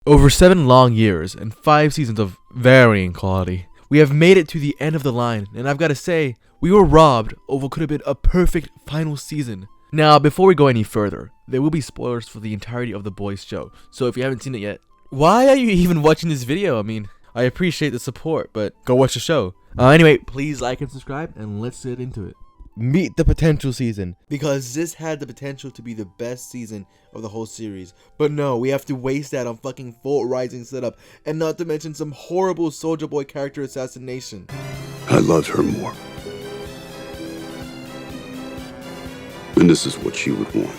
Over 7 long years and 5 seasons of varying quality, we have made it to the end of the line, and I've got to say, we were robbed of what could have been a perfect final season. Now, before we go any further, there will be spoilers for the entirety of the boys show, so if you haven't seen it yet, why are you even watching this video? I mean, I appreciate the support, but go watch the show. Anyway, please like and subscribe, and let's get into it. Meet the potential season, because this had the potential to be the best season of the whole series, but no, we have to waste that on fucking Volt Rising setup, and not to mention some horrible Soldier Boy character assassination. I loved her more. And this is what she would want.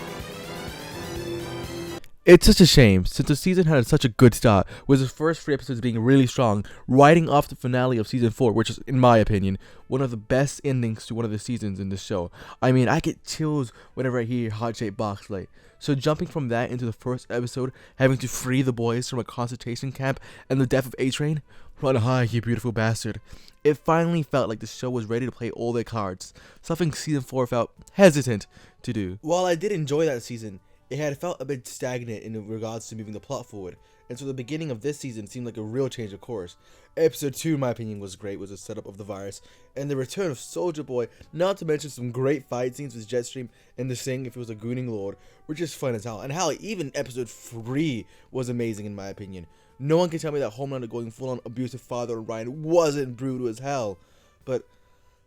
It's such a shame, since the season had such a good start, with the first 3 episodes being really strong, riding off the finale of season 4, which is, in my opinion, one of the best endings to one of the seasons in this show. I mean, I get chills whenever I hear Heart-Shaped Box Light. So jumping from that into the first episode, having to free the boys from a concentration camp, and the death of A-Train, run high, you beautiful bastard. It finally felt like the show was ready to play all their cards, something season 4 felt hesitant to do. While I did enjoy that season, it had felt a bit stagnant in regards to moving the plot forward, and so the beginning of this season seemed like a real change of course. Episode 2, in my opinion, was great, was the setup of the virus, and the return of Soldier Boy, not to mention some great fight scenes with Jetstream and the Sing if it was a Gooning Lord, were just fun as hell. And hell, even episode 3 was amazing in my opinion. No one can tell me that Homelander going full-on abusive father on Ryan wasn't brutal as hell, but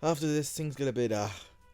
after this, things get a bit,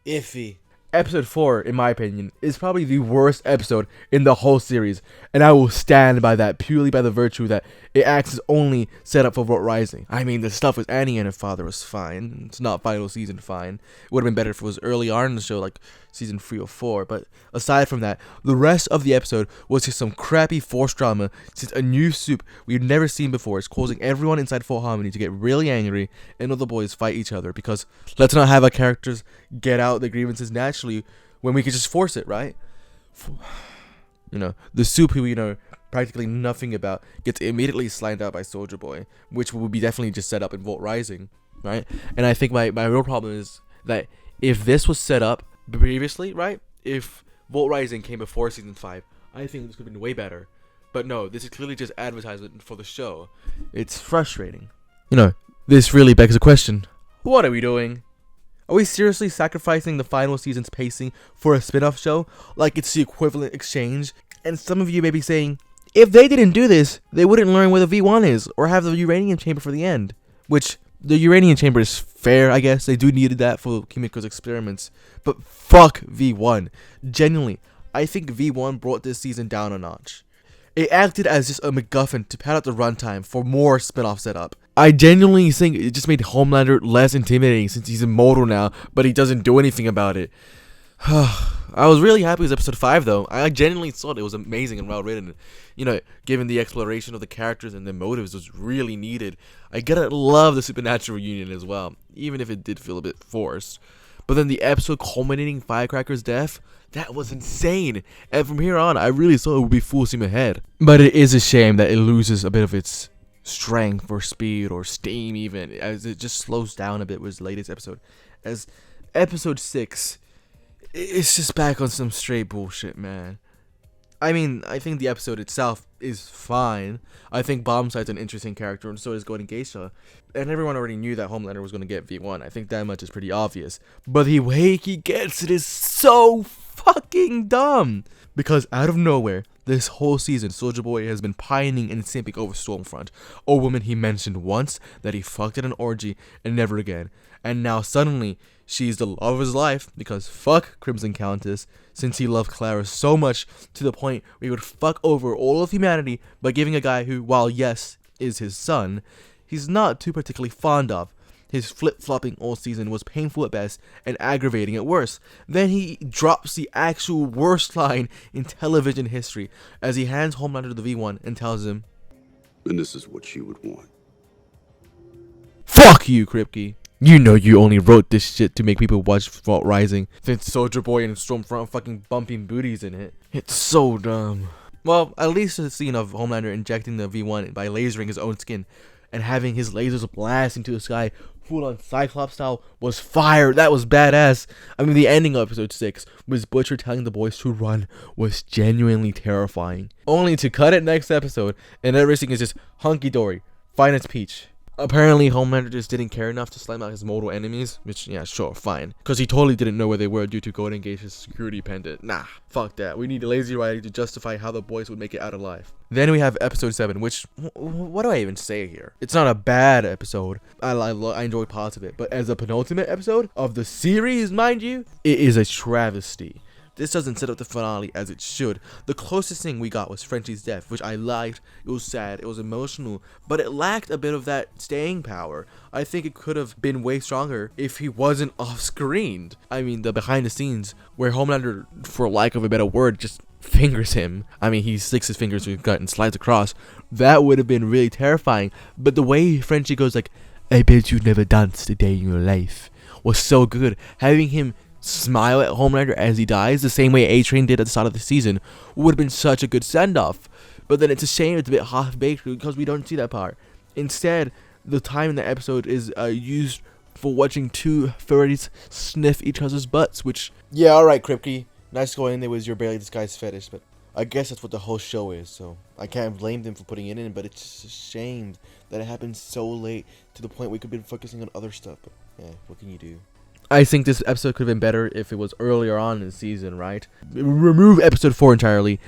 iffy. Episode 4, in my opinion, is probably the worst episode in the whole series, and I will stand by that purely by the virtue that it acts as only set up for Volt Rising. I mean, the stuff with Annie and her father was fine. It's not final season fine. It would have been better if it was early on in the show, like season 3 or 4, but aside from that, the rest of the episode was just some crappy forced drama, since a new soup we've never seen before is causing everyone inside Full Harmony to get really angry and all the boys fight each other, because let's not have our characters get out their grievances naturally when we could just force it, right? You know, the soup who we know practically nothing about gets immediately slimed out by Soldier Boy, which will be definitely just set up in Volt Rising, right? And I think my real problem is that if this was set up previously, right? If Volt Rising came before season 5, I think this could have been way better. But no, this is clearly just advertisement for the show. It's frustrating. You know, this really begs the question, what are we doing? Are we seriously sacrificing the final season's pacing for a spin-off show? Like it's the equivalent exchange? And some of you may be saying, if they didn't do this, they wouldn't learn where the V1 is, or have the uranium chamber for the end. Which, the uranium chamber is fair, I guess. They do needed that for Kimiko's experiments. But fuck V1. Genuinely, I think V1 brought this season down a notch. It acted as just a MacGuffin to pad out the runtime for more spin-off setup. I genuinely think it just made Homelander less intimidating since he's immortal now, but he doesn't do anything about it. I was really happy with episode 5 though. I genuinely thought it was amazing and well written. You know, given the exploration of the characters and their motives was really needed. I gotta love the supernatural reunion as well, even if it did feel a bit forced. But then the episode culminating Firecracker's death, that was insane. And from here on, I really thought it would be full steam ahead. But it is a shame that it loses a bit of its strength or speed or steam even, as it just slows down a bit with the latest episode. As episode 6, it's just back on some straight bullshit, man. I mean, I think the episode itself is fine. I think Bombsight's an interesting character, and so is Golden Geisha. And everyone already knew that Homelander was going to get V1. I think that much is pretty obvious. But the way he gets it is so fucking dumb. Because out of nowhere, this whole season, Soldier Boy has been pining and simping over Stormfront, a woman he mentioned once that he fucked at an orgy and never again. And now suddenly, she's the love of his life, because fuck Crimson Countess, since he loved Clara so much to the point where he would fuck over all of humanity by giving a guy who, while yes, is his son, he's not too particularly fond of. His flip-flopping all season was painful at best and aggravating at worst. Then he drops the actual worst line in television history as he hands Homelander the V1 and tells him, And this is what she would want. fuck you, Kripke. You know you only wrote this shit to make people watch Volt Rising, since Soldier Boy and Stormfront fucking bumping booties in it. It's so dumb. Well, at least the scene of Homelander injecting the V1 by lasering his own skin and having his lasers blast into the sky full on Cyclops style was fire. That was badass. I mean, the ending of episode 6 was Butcher telling the boys to run was genuinely terrifying. Only to cut it next episode and everything is just hunky-dory, fine as peach. Apparently, Homelander just didn't care enough to slam out his mortal enemies, which, yeah, sure, fine. Because he totally didn't know where they were due to Golden Gage's security pendant. Nah, fuck that. We need a lazy writing to justify how the boys would make it out alive. Then we have episode 7, which, what do I even say here? It's not a bad episode. I enjoyed parts of it. But as a penultimate episode of the series, mind you, it is a travesty. This doesn't set up the finale as it should. The closest thing we got was Frenchie's death, which I liked. It was sad, it was emotional, but it lacked a bit of that staying power. I think it could have been way stronger if he wasn't off-screened. I mean, the behind the scenes, where Homelander, for lack of a better word, just fingers him. I mean, he sticks his fingers to his gut and slides across. That would have been really terrifying. But the way Frenchie goes like, I bet you've never danced a day in your life, was so good. Having him smile at Homelander as he dies, the same way A-Train did at the start of the season, would have been such a good send-off. But then it's a shame it's a bit half-baked because we don't see that part. Instead, the time in the episode is used for watching two furries sniff each other's butts, which, yeah, alright, Kripke, nice going in there with your barely disguised fetish, but I guess that's what the whole show is, so I can't blame them for putting it in, but it's just a shame that it happened so late to the point we could be focusing on other stuff, but yeah, what can you do? I think this episode could have been better if it was earlier on in the season, right? Remove episode 4 entirely,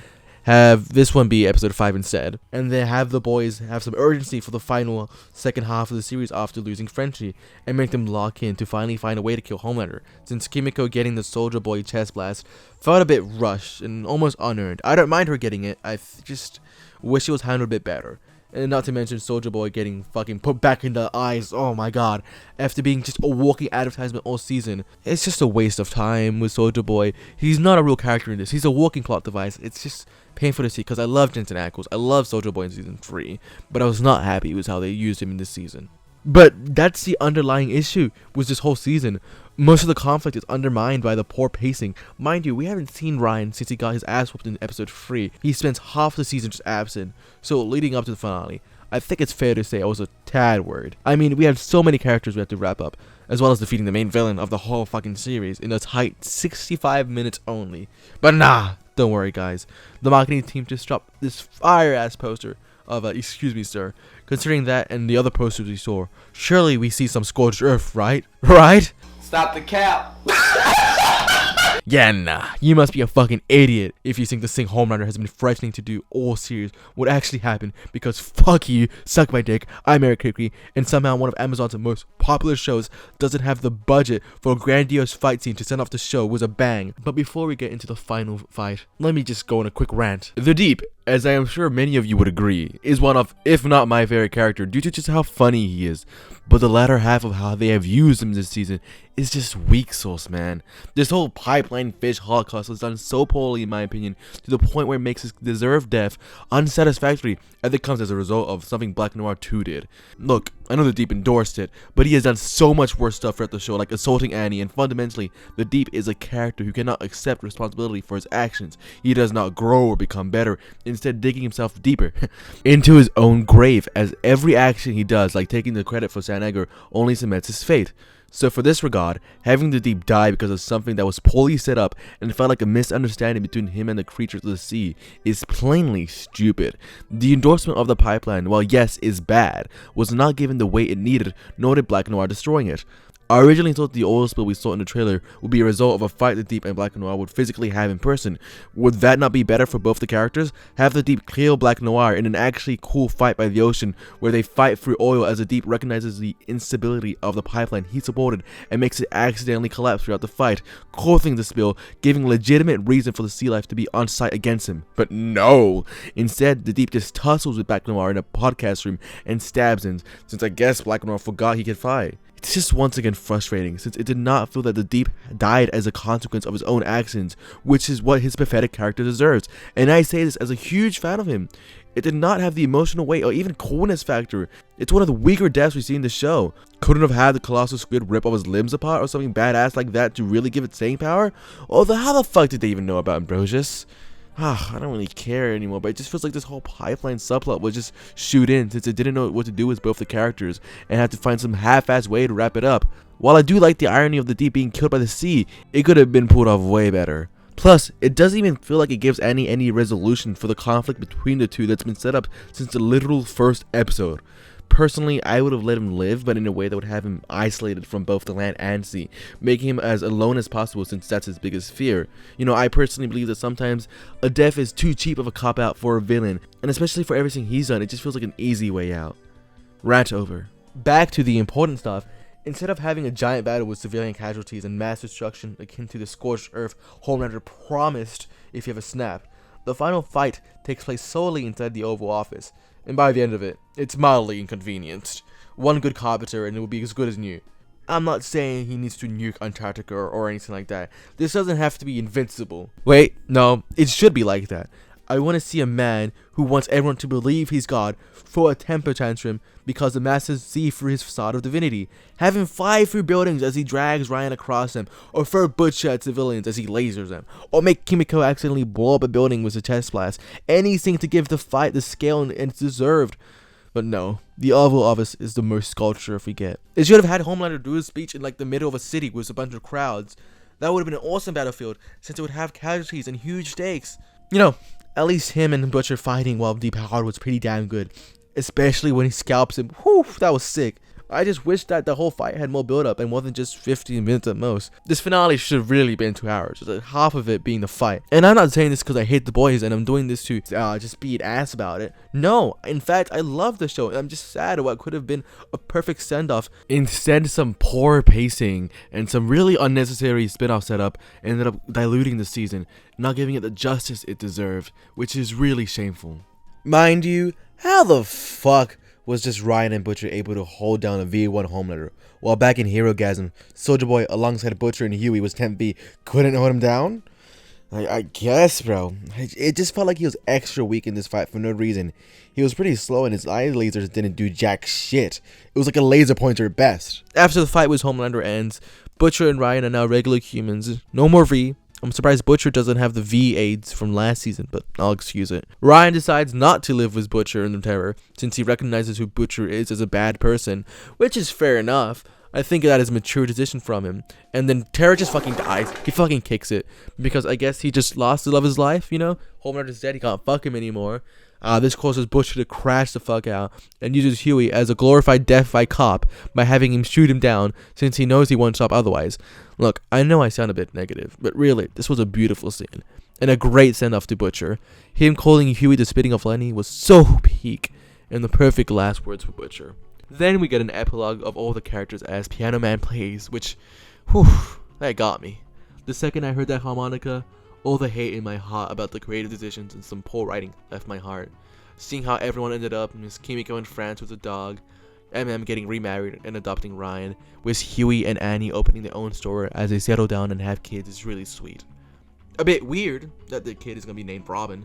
have this one be episode 5 instead, and then have the boys have some urgency for the final second half of the series after losing Frenchie, and make them lock in to finally find a way to kill Homelander, since Kimiko getting the Soldier Boy chest blast felt a bit rushed and almost unearned. I don't mind her getting it, I just wish it was handled a bit better. And not to mention Soldier Boy getting fucking put back in the eyes, oh my god, after being just a walking advertisement all season. It's just a waste of time with Soldier Boy. He's not a real character in this, he's a walking plot device. It's just painful to see because I love Jensen Ackles, I love Soldier Boy in season 3, but I was not happy with how they used him in this season. But that's the underlying issue with this whole season. Most of the conflict is undermined by the poor pacing. Mind you, we haven't seen Ryan since he got his ass whooped in episode 3. He spends half the season just absent. So leading up to the finale, I think it's fair to say I was a tad worried. I mean, we have so many characters we have to wrap up, as well as defeating the main villain of the whole fucking series in a tight 65 minutes only. But nah, don't worry guys. The marketing team just dropped this fire-ass poster of excuse me sir. Considering that and the other posters we saw, surely we see some scorched earth, right? Right? Stop the cap. Yeah, nah. You must be a fucking idiot if you think this thing Homelander has been threatening to do all series would actually happen, because fuck you, suck my dick, I'm Eric Kripke, and somehow one of Amazon's most popular shows doesn't have the budget for a grandiose fight scene to send off the show with a bang. But before we get into the final fight, let me just go on a quick rant. The Deep, as I am sure many of you would agree, is one of, if not my favorite character due to just how funny he is. But the latter half of how they have used him this season is just weak sauce, man. This whole pipeline fish holocaust was done so poorly in my opinion, to the point where it makes his deserved death unsatisfactory, as it comes as a result of something Black Noir 2 did. Look, I know the Deep endorsed it, but he has done so much worse stuff throughout the show, like assaulting Annie, and fundamentally, the Deep is a character who cannot accept responsibility for his actions. He does not grow or become better, instead digging himself deeper into his own grave, as every action he does, like taking the credit for San Edgar, only cements his fate. So for this regard, having the Deep die because of something that was poorly set up and felt like a misunderstanding between him and the creatures of the sea is plainly stupid. The endorsement of the pipeline, while yes is bad, was not given the weight it needed, nor did Black Noir destroying it. I originally thought the oil spill we saw in the trailer would be a result of a fight the Deep and Black Noir would physically have in person. Would that not be better for both the characters? Have the Deep kill Black Noir in an actually cool fight by the ocean, where they fight through oil as the Deep recognizes the instability of the pipeline he supported and makes it accidentally collapse throughout the fight, causing the spill, giving legitimate reason for the sea life to be on site against him. But no! Instead, the Deep just tussles with Black Noir in a podcast room and stabs him, since I guess Black Noir forgot he could fight. It's just once again frustrating, since it did not feel that the Deep died as a consequence of his own actions, which is what his pathetic character deserves, and I say this as a huge fan of him. It did not have the emotional weight or even coolness factor. It's one of the weaker deaths we see in the show. Couldn't have had the colossal squid rip all his limbs apart or something badass like that to really give it staying power? Although how the fuck did they even know about Ambrosius? I don't really care anymore, but it just feels like this whole pipeline subplot was just shoot in since it didn't know what to do with both the characters and had to find some half-assed way to wrap it up. While I do like the irony of the deep being killed by the sea, it could have been pulled off way better. Plus, it doesn't even feel like it gives Annie any resolution for the conflict between the two that's been set up since the literal first episode. Personally, I would have let him live, but in a way that would have him isolated from both the land and sea, making him as alone as possible since that's his biggest fear. You know, I personally believe that sometimes a death is too cheap of a cop-out for a villain, and especially for everything he's done, it just feels like an easy way out. Rant over. Back to the important stuff. Instead of having a giant battle with civilian casualties and mass destruction akin to the scorched earth Homelander promised if you have a snap, the final fight takes place solely inside the Oval Office, and by the end of it, it's mildly inconvenienced. One good carpenter and it will be as good as new. I'm not saying he needs to nuke Antarctica or anything like that. This doesn't have to be invincible. Wait, no, it should be like that. I want to see a man who wants everyone to believe he's God throw a temper tantrum because the masses see through his facade of divinity. Have him fly through buildings as he drags Ryan across them, or throw butcher at civilians as he lasers them, or make Kimiko accidentally blow up a building with a chest blast. Anything to give the fight the scale it's deserved. But no, the Oval Office is the most sculpture if we get. It should have had Homelander do his speech in like the middle of a city with a bunch of crowds. That would have been an awesome battlefield since it would have casualties and huge stakes. You know, at least him and Butcher fighting while depowered was pretty damn good. Especially when he scalps him. Whew, that was sick. I just wish that the whole fight had more build up and wasn't just 15 minutes at most. This finale should have really been 2 hours, with half of it being the fight. And I'm not saying this because I hate the boys and I'm doing this to just be an ass about it. No, in fact, I love the show and I'm just sad at what could have been a perfect send-off. Instead, some poor pacing and some really unnecessary spin-off setup ended up diluting the season, not giving it the justice it deserved, which is really shameful. Mind you, how the fuck was just Ryan and Butcher able to hold down a V1 Homelander, while back in Herogasm, Soulja Boy alongside Butcher and Huey was Temp B couldn't hold him down? I guess, bro. It just felt like he was extra weak in this fight for no reason. He was pretty slow and his eye lasers didn't do jack shit. It was like a laser pointer at best. After the fight with Homelander ends, Butcher and Ryan are now regular humans. No more V. I'm surprised Butcher doesn't have the V AIDS from last season, but I'll excuse it. Ryan decides not to live with Butcher and the Terror, since he recognizes who Butcher is as a bad person, which is fair enough. I think that is a mature decision from him. And then Terror just fucking dies. He fucking kicks it, because I guess he just lost the love of his life, you know? Homelander's dead, he can't fuck him anymore. This causes Butcher to crash the fuck out and uses Huey as a glorified death by cop by having him shoot him down since he knows he won't stop otherwise. Look, I know I sound a bit negative, but really, this was a beautiful scene and a great send-off to Butcher. Him calling Huey the spitting of Lenny was so peak and the perfect last words for Butcher. Then we get an epilogue of all the characters as Piano Man plays, which, whew, that got me. The second I heard that harmonica, all the hate in my heart about the creative decisions and some poor writing left my heart. Seeing how everyone ended up, Miss Kimiko in France with a dog, MM getting remarried and adopting Ryan, with Huey and Annie opening their own store as they settle down and have kids is really sweet. A bit weird that the kid is going to be named Robin.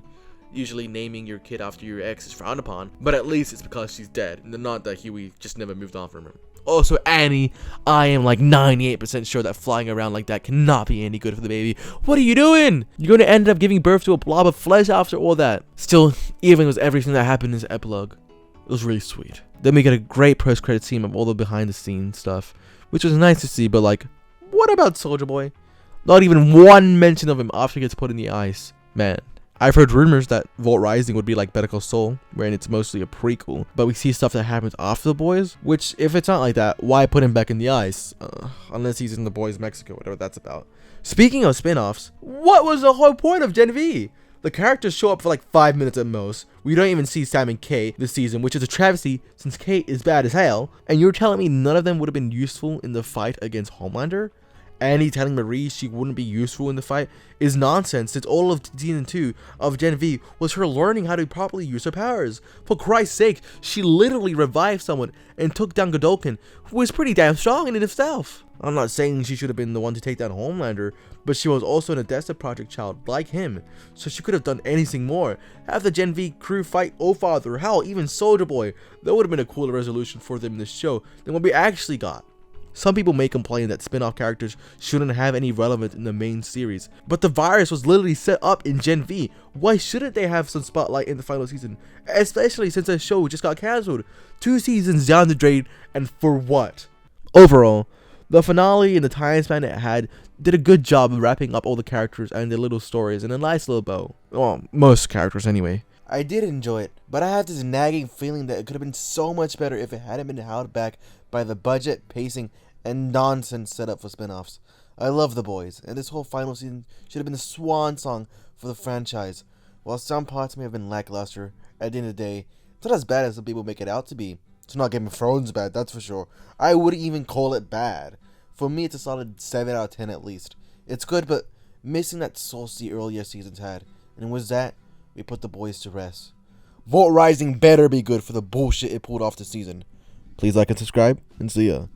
Usually naming your kid after your ex is frowned upon, but at least it's because she's dead, and not that Huey just never moved on from her. Also, Annie, I am like 98% sure that flying around like that cannot be any good for the baby. What are you doing? You're going to end up giving birth to a blob of flesh after all that. Still, even with everything that happened in this epilogue, it was really sweet. Then we get a great post-credit scene of all the behind-the-scenes stuff, which was nice to see, but like, what about Soulja Boy? Not even one mention of him after he gets put in the ice. Man. I've heard rumors that Vault Rising would be like Better Call Saul, wherein it's mostly a prequel, but we see stuff that happens after The Boys, which, if it's not like that, why put him back in the ice? Unless he's in The Boys Mexico, whatever that's about. Speaking of spin-offs, what was the whole point of Gen V? The characters show up for like 5 minutes at most. We don't even see Sam and Kate this season, which is a travesty since Kate is bad as hell, and you're telling me none of them would have been useful in the fight against Homelander? Annie telling Marie she wouldn't be useful in the fight is nonsense, since all of season 2 of Gen V was her learning how to properly use her powers. For Christ's sake, she literally revived someone and took down Godolkin, who was pretty damn strong in himself. I'm not saying she should have been the one to take down Homelander, but she was also an Odessa Project child like him, so she could have done anything more. Have the Gen V crew fight Allfather, hell, even Soulja Boy. That would have been a cooler resolution for them in this show than what we actually got. Some people may complain that spin-off characters shouldn't have any relevance in the main series, but the virus was literally set up in Gen V. Why shouldn't they have some spotlight in the final season? Especially since the show just got cancelled 2 seasons down the drain, and for what? Overall, the finale and the time span it had did a good job of wrapping up all the characters and their little stories in a nice little bow. Well, most characters anyway. I did enjoy it, but I have this nagging feeling that it could have been so much better if it hadn't been held back by the budget, pacing, and nonsense set up for spin-offs. I love The Boys, and this whole final season should have been the swan song for the franchise. While some parts may have been lackluster, at the end of the day, it's not as bad as some people make it out to be. It's not Game of Thrones bad, that's for sure. I wouldn't even call it bad. For me, it's a solid 7 out of 10 at least. It's good, but missing that sauce the earlier seasons had. And with that, we put The Boys to rest. Vault Rising better be good for the bullshit it pulled off this season. Please like and subscribe, and see ya.